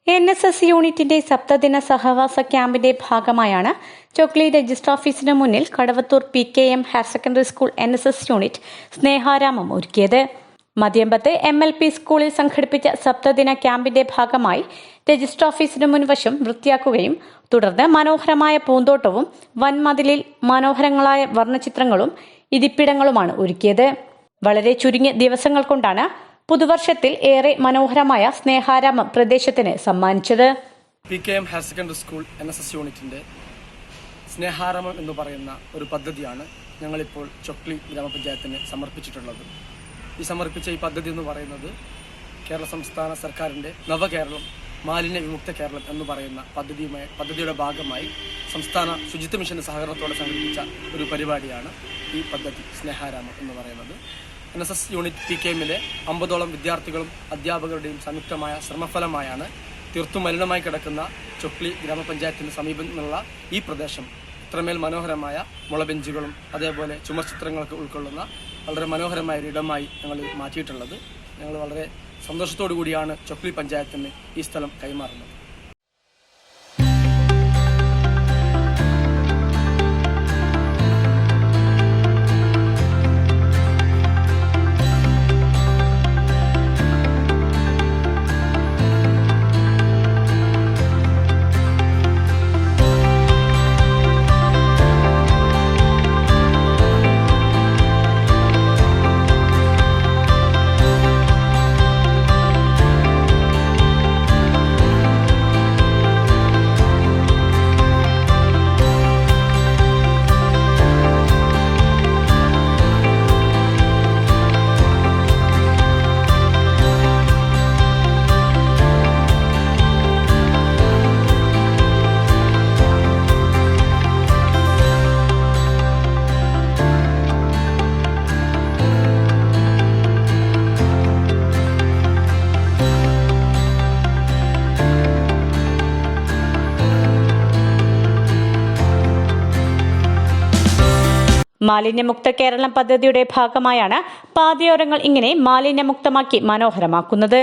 NSS യൂണിറ്റിന്റെ സപ്തദിന സഹവാസ ക്യാമ്പിന്റെ ഭാഗമായാണ് ചൊക്ലി രജിസ്റ്റർ ഓഫീസിന് മുന്നിൽ Kadavathur PKM higher secondary school NSS unit സ്നേഹാരാമം ഒരുക്കിയത്. മദ്യമ്പത്ത് MLP സ്കൂളിൽ സംഘടിപ്പിച്ച സപ്തദിന ക്യാമ്പിന്റെ ഭാഗമായി രജിസ്റ്റർ ഓഫീസിന് മുൻവശം വൃത്തിയാക്കുകയും തുടർന്ന് മനോഹരമായ പൂന്തോട്ടവും വൻമതിലിൽ മനോഹരങ്ങളായ വർണ്ണചിത്രങ്ങളും ഇരിപ്പിടങ്ങളുമാണ് ഒരുക്കിയത്. വളരെ ചുരുങ്ങിയ ദിവസങ്ങൾ കൊണ്ടാണ് പുതുവർഷത്തിൽ ഏറെ മനോഹരമായ സ്നേഹാരാമം പ്രദേശത്തിന് സമ്മാനിച്ചത്. PKM higher secondary school NSS യൂണിറ്റിന്റെ സ്നേഹാരാമം എന്ന് പറയുന്ന ഒരു പദ്ധതിയാണ് ഞങ്ങളിപ്പോൾ ചൊക്ലി ഗ്രാമപഞ്ചായത്തിന് സമർപ്പിച്ചിട്ടുള്ളത്. സമർപ്പിച്ച ഈ പദ്ധതി എന്ന് പറയുന്നത് കേരള സംസ്ഥാന സർക്കാരിന്റെ നവകേരളം മാലിന്യ വിമുക്ത കേരളം എന്ന് പറയുന്ന പദ്ധതിയുടെ ഭാഗമായി സംസ്ഥാന ശുചിത്വ മിഷന്റെ സഹകരണത്തോടെ സംഘടിപ്പിച്ച ഒരു പരിപാടിയാണ് ഈ പദ്ധതി സ്നേഹാരാമം എന്ന് പറയുന്നത്. NSS യൂണിറ്റ് PKMലെ 50ഓളം വിദ്യാർത്ഥികളും അധ്യാപകരുടെയും സംയുക്തമായ ശ്രമഫലമായാണ് തീർത്തും മലിനമായി കിടക്കുന്ന ചൊക്ലി ഗ്രാമപഞ്ചായത്തിന് സമീപമുള്ള ഈ പ്രദേശം ഇത്രമേൽ മനോഹരമായ മുളബെഞ്ചുകളും അതേപോലെ ചുമർചിത്രങ്ങളൊക്കെ ഉൾക്കൊള്ളുന്ന വളരെ മനോഹരമായ ഒരു ഇടമായി ഞങ്ങൾ മാറ്റിയിട്ടുള്ളത്. ഞങ്ങൾ വളരെ സന്തോഷത്തോടു കൂടിയാണ് ചൊക്ലി പഞ്ചായത്തിന് ഈ സ്ഥലം കൈമാറുന്നത്. മാലിന്യമുക്ത കേരളം പദ്ധതിയുടെ ഭാഗമായാണ് പാതയോരങ്ങൾ ഇങ്ങനെ മാലിന്യമുക്തമാക്കി മനോഹരമാക്കുന്നത്.